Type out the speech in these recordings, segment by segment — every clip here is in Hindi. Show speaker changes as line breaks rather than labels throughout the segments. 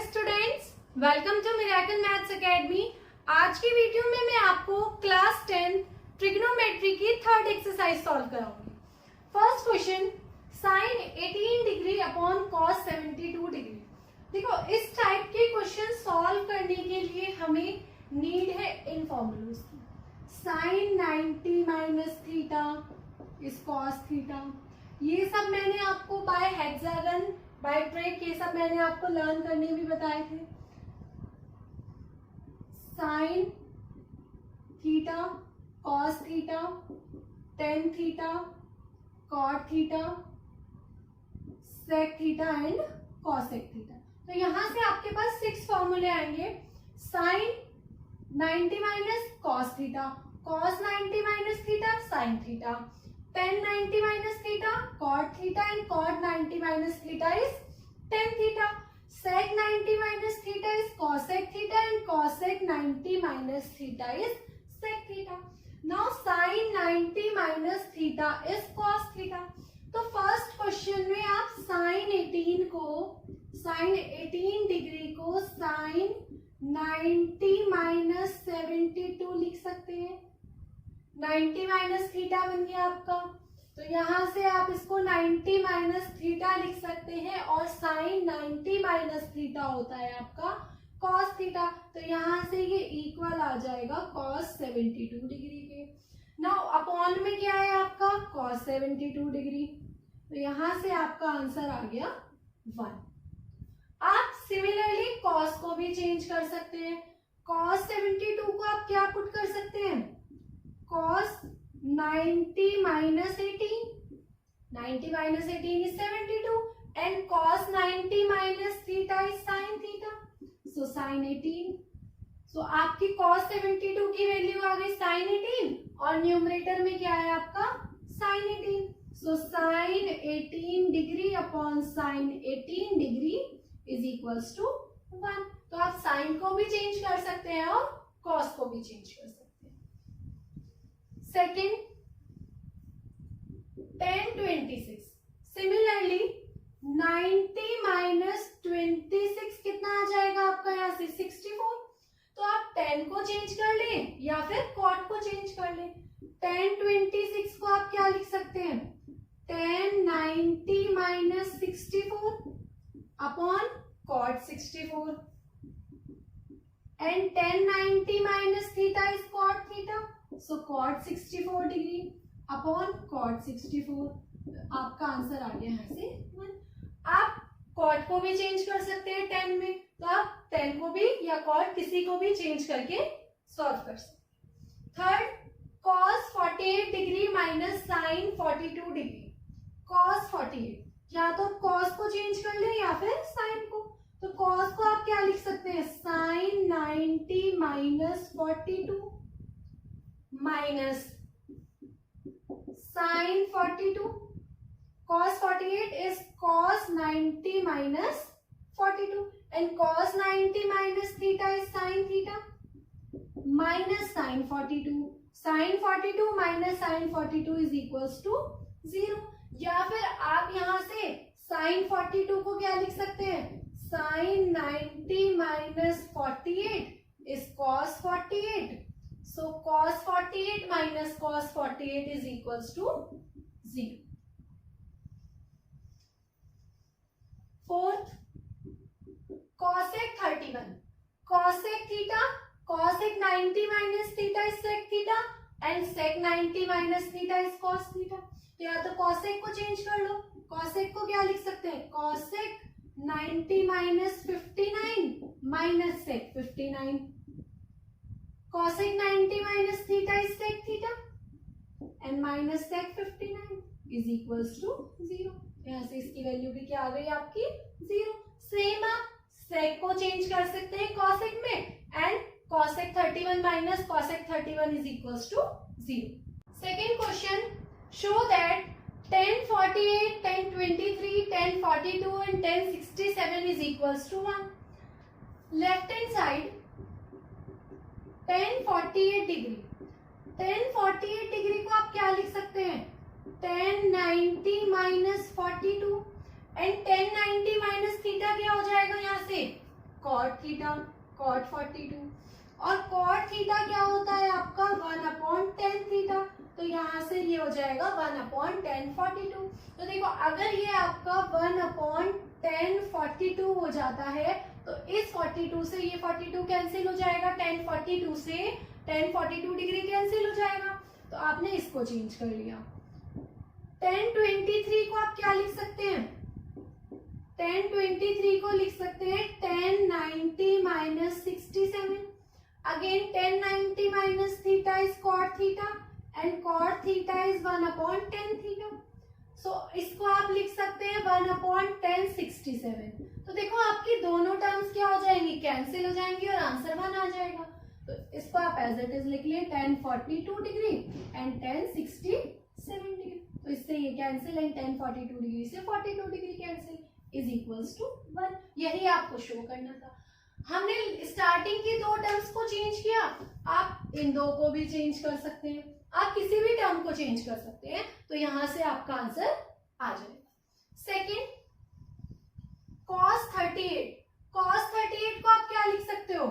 Students, welcome to Miracle Maths Academy. आज की वीडियो में मैं आपको क्लास 10 ट्रिग्नोमेट्री की थर्ड एक्सरसाइज सॉल्व कराऊंगी। First question, sine 18 degree upon cos 72 degree. देखो, इस टाइप के क्वेश्चन सॉल्व करने के लिए हमें नीड है इन फॉर्मूलोज की। Sine 90 minus theta is cos theta. ये सब मैंने आपको बाय हेक्सागन बाय ट्रेक ये सब मैंने आपको लर्न करने भी बताए थे। Sine theta cos theta tan theta cot theta sec theta and cosec theta. तो यहां से आपके पास 6 फॉर्मूले आएंगे। Sine 90 minus cos theta, cos 90 minus theta sine theta, tan 90 minus theta cot theta and cot 90 minus theta is tan theta. Sec 90 minus theta is cosec theta and cosec 90 minus theta is sec theta. Now sin 90 minus theta is cos theta. तो फर्स्ट क्वेश्चन में आप sin 18 डिग्री को sin 90 minus 72 लिख सकते हैं। 90 माइनस थीटा बन गया आपका, तो यहां से आप इसको 90 माइनस थीटा लिख सकते हैं और साइन 90 माइनस थीटा होता है आपका कॉस थीटा। तो यहां से ये इक्वल आ जाएगा कॉस 72 डिग्री के। नाउ अपॉन में क्या है आपका कॉस 72 डिग्री, तो यहां से आपका आंसर आ गया 1। आप सिमिलरली कॉस को भी चेंज कर सकते हैं। कॉस 72 को आप क्या पुट कर सकते हैं, cos 90 minus 18, 90 minus 18 is 72 and cos 90 minus theta is sin theta, so sin 18। so आपकी cos 72 की वैल्यू आ गई sin 18 और न्यूमरेटर में क्या है आपका sin 18, so sin 18 degree upon sin 18 degree is equals to 1। तो आप sin को भी चेंज कर सकते हैं और cos को भी चेंज कर सकते हैं। सेकेंड, tan 26, सिमिलरली 90 माइनस 26 कितना आ जाएगा आपका यहाँ से 64। तो आप tan को चेंज कर लें या फिर cot को चेंज कर लें। tan 26 को आप क्या लिख सकते हैं, tan 90 minus 64 upon cot 64 and tan 90 minus theta is cot theta, so cot 64 degree upon cot 64। आपका आंसर आ गया यहाँ से 1। आप cot को भी चेंज कर सकते हैं tan में, तो आप tan को भी या cot किसी को भी चेंज करके सॉल्व कर सकते हैं। Third, cos 48 degree minus sin 42 degree. cos 48, या तो cos को चेंज कर ले या फिर sin को। तो cos को आप क्या लिख सकते हैं, sin 90 minus 42 minus sin 42, cos 48 is cos 90 minus 42 and cos 90 minus theta is sin theta minus sin 42, sin 42 minus sin 42 is equals to 0। या फिर आप यहां से sin 42 को क्या लिख सकते हैं, sin 90 minus 48 is cos 48, so cos 48 minus cos 48 is equals to 0। Fourth, cosec 31, cosec theta, cosec 90 minus theta is sec theta and sec 90 minus theta is cos theta। तो या तो cosec को चेंज कर लो, cosec को क्या लिख सकते हैं, cosec 90 minus 59 minus sec 59, cosec 90 minus theta is sec theta and minus sec 59 is equals to 0। यहाँ से इसकी वैल्यू भी क्या आ गई आपकी 0। सेम आप sec को चेंज कर सकते हैं cosec में and cosec 31 minus cosec 31 is equals to 0। Second question, show that tan 48, tan 23, tan 42 and tan 67 is equals to 1। Left hand side tan 48 degree, tan 48 degree को आप क्या लिख सकते हैं, tan 90 minus 42 and tan 90 minus theta क्या हो जाएगा यहाँ से कॉट थीटा, कॉट 42, और कॉट थीटा क्या होता है आपका 1/10 थीटा, तो यहाँ से ये हो जाएगा 1/10 42। तो देखो अगर ये आपका 1/10 42 हो जाता है तो इस 42 से ये 42 कैंसिल हो जाएगा, 10 42 से 10 42 डिग्री कैंसिल हो जाएगा, तो आपने इसको चेंज कर लिया। 10 23 को आप क्या लिख सकते हैं, 10 23 को लिख सकते हैं 10 90 minus 67, again 10 90 minus theta is cot theta and cot theta is 1/10 theta, so इसको आप लिख सकते हैं 1/10 67। तो देखो आपकी दोनों टर्म्स क्या हो जाएंगी, कैंसिल हो जाएंगी और आंसर 1 आ जाएगा। तो इसको आप एज इट इज लिख लिए 10 42 डिग्री एंड 10 67 डिग्री, तो इससे ये कैंसिल एंड 10 42 डिग्री से 42 degree cancel is equals to 1। यही आपको शो करना था। हमने स्टार्टिंग की दो टर्म्स को चेंज किया, आप इन दो को भी चेंज कर सकते हैं, आप किसी भी टर्म को चेंज कर सकते हैं, तो यहां से आपका आंसर आ जाएगा। सेकेंड cos 38, cos 38 को आप क्या लिख सकते हो,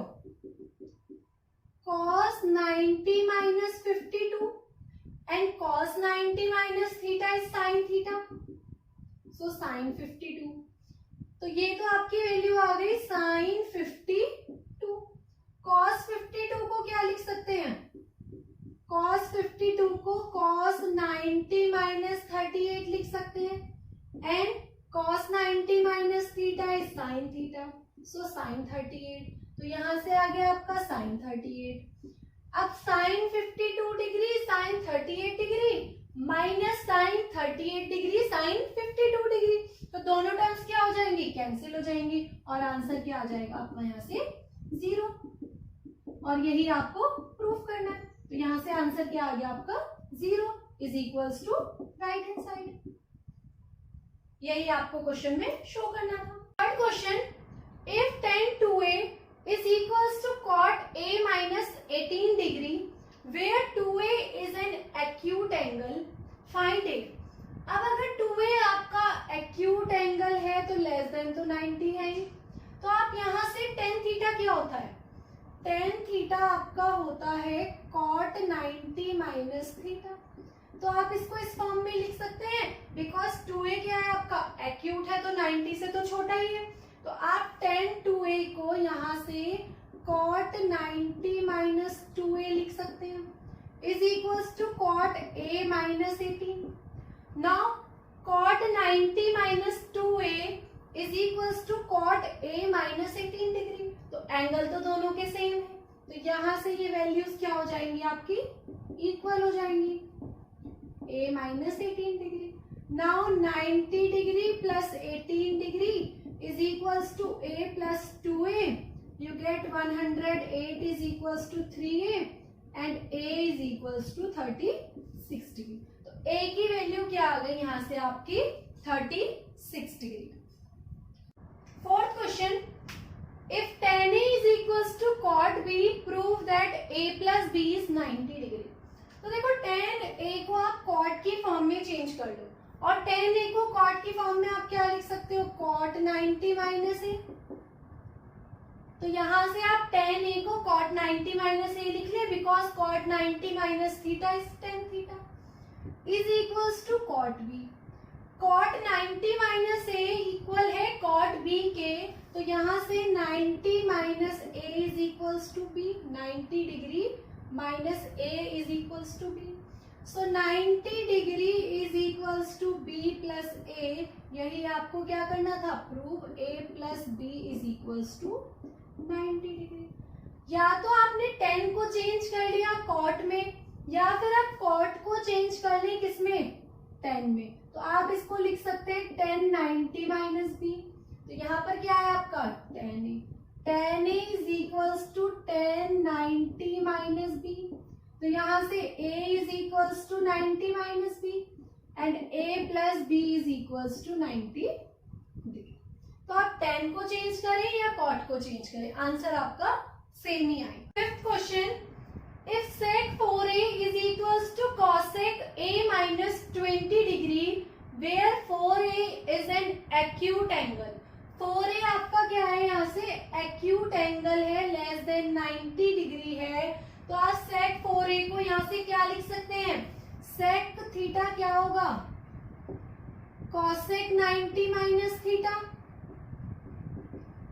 cos 90 minus 52 and cos 90 minus theta is sin theta, so sin 52, तो ये तो आपकी वैल्यू आ गई sin 52। cos 52 को क्या लिख सकते हैं, cos 52 को cos 90 माइनस 38 लिख सकते हैं and cos 90 minus theta is sin theta, so sin 38, तो यहां से आ गया आपका sin 38। अब sin 52 degree sin 38 degree minus sin 38 degree sin 52 degree, तो दोनों टर्म्स क्या हो जाएंगी, कैंसिल हो जाएंगी और आंसर क्या आ जाएगा आपका यहाँ से 0, और यही आपको प्रूफ करना है। तो यहाँ से आंसर क्या आ गया आपका 0 is equals to right hand side. यही आपको क्वेश्चन में शो करना था। Third question, if tan 2a is equals to cot a minus 18 degree where 2a is an acute angle, find a। अब अगर 2a आपका acute angle है तो लेस देन तो 90 है ही, तो आप यहाँ से tan थीटा क्या होता है, tan थीटा आपका होता है cot 90 माइनस थीटा, तो आप इसको इस फॉर्म में लिख सकते हैं बिकॉज 2a क्या है आपका एक्यूट है तो 90 से तो छोटा ही है, तो आप tan 2a को यहाँ से cot 90 माइनस 2a लिख सकते हैं is equals to cot a minus 18। Now cot 90 minus 2a is equals to cot a minus 18 degree, तो एंगल तो दोनों के सेम है, तो यहाँ से ये वैल्यूज क्या हो जाएंगी आपकी इक्वल हो जाएंगी, a minus 18 degree. Now 90 degree plus 18 degree is equals to a plus 2a, you get 108 is equals to 3a and a is equals to 36 degree, तो a की वैल्यू क्या आ गई यहाँ से आपकी 36 degree. Fourth question, if tan a is equals to cot b, prove that a plus b is 90 degree. तो देखो tan a को आप cot की फॉर्म में चेंज कर लो और tan a को cot की फॉर्म में आप क्या लिख सकते हो, cot 90 माइनस a, तो यहां से आप tan a को cot 90 माइनस a लिख ले because cot 90 minus theta is tan theta is equals to cot b। cot 90 minus a equal है cot b के, तो यहां से 90 minus a is equals to b, 90 degree minus a is equals to b, so 90 degree is equals to b plus a। यही आपको क्या करना था, prove a plus b is equals to 90 degree. या तो आपने 10 को चेंज कर लिया cot में, या फिर आप cot को चेंज कर लें किसमें, 10 में, तो आप इसको लिख सकते हैं 10 90 माइनस b, तो यहाँ पर क्या है आपका tan a, tan a is equals to 10 90 minus b, तो यहाँ से a is equals to 90 minus b and a plus b is equals to 90 degree. तो आप 10 को चेंज करें या cot को चेंज करें, आंसर आपका सेम ही आएगा। Fifth question, if sec 4a is equals to cosec a minus 20 degree where 4a is an acute angle. 4a आपका क्या है यहाँ से एक्यूट लिख सकते हैं, सेक थीटा क्या होगा, कॉसेक 90 माइनस थीटा।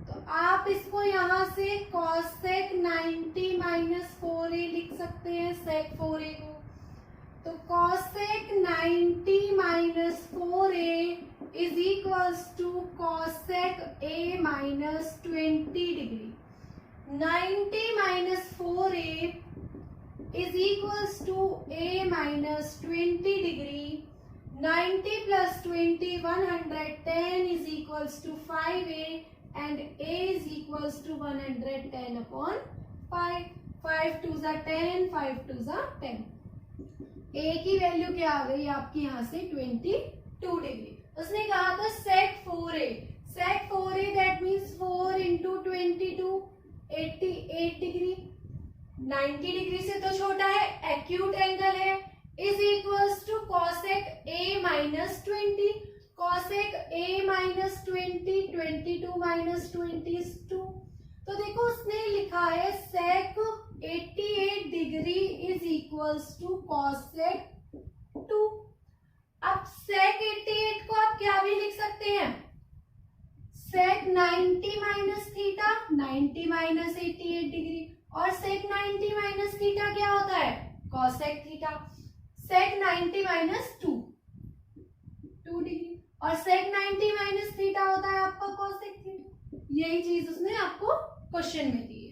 तो आप इसको यहां से कॉसेक 90 माइनस 4a लिख सकते हैं, सेक 4a को। तो cosec 90 minus 4a is equals to cosec a minus 20 degree. 90 minus 4a is equals to a minus 20 degree. 90 plus 20, 110 is equals to 5a and a is equals to 110 upon 5. 5 2s are 10, 5 2s are 10. a की वैल्यू क्या आ गई आपकी यहाँ से 22 डिग्री। उसने कहा था sec 4a, sec 4a that means 4 into 22, 88 degree. 90 degree से तो छोटा है, एक्यूट एंगल है, is equals to cosec a minus 20, cosec a minus 20, 22 minus 20 is 2। तो देखो उसने लिखा है sec 88 degree is equals to cosec 2। अब सेक 88 को आप क्या भी लिख सकते हैं, सेक 90 माइनस थीटा, 90 माइनस 88 डिग्री, और सेक 90 माइनस थीटा क्या होता है, कॉसेक थीटा। सेक 90 माइनस 2 डिग्री, और सेक 90 माइनस थीटा होता है आपका कॉसेक थीटा। यही चीज उसने आपको क्वेश्चन में दी है।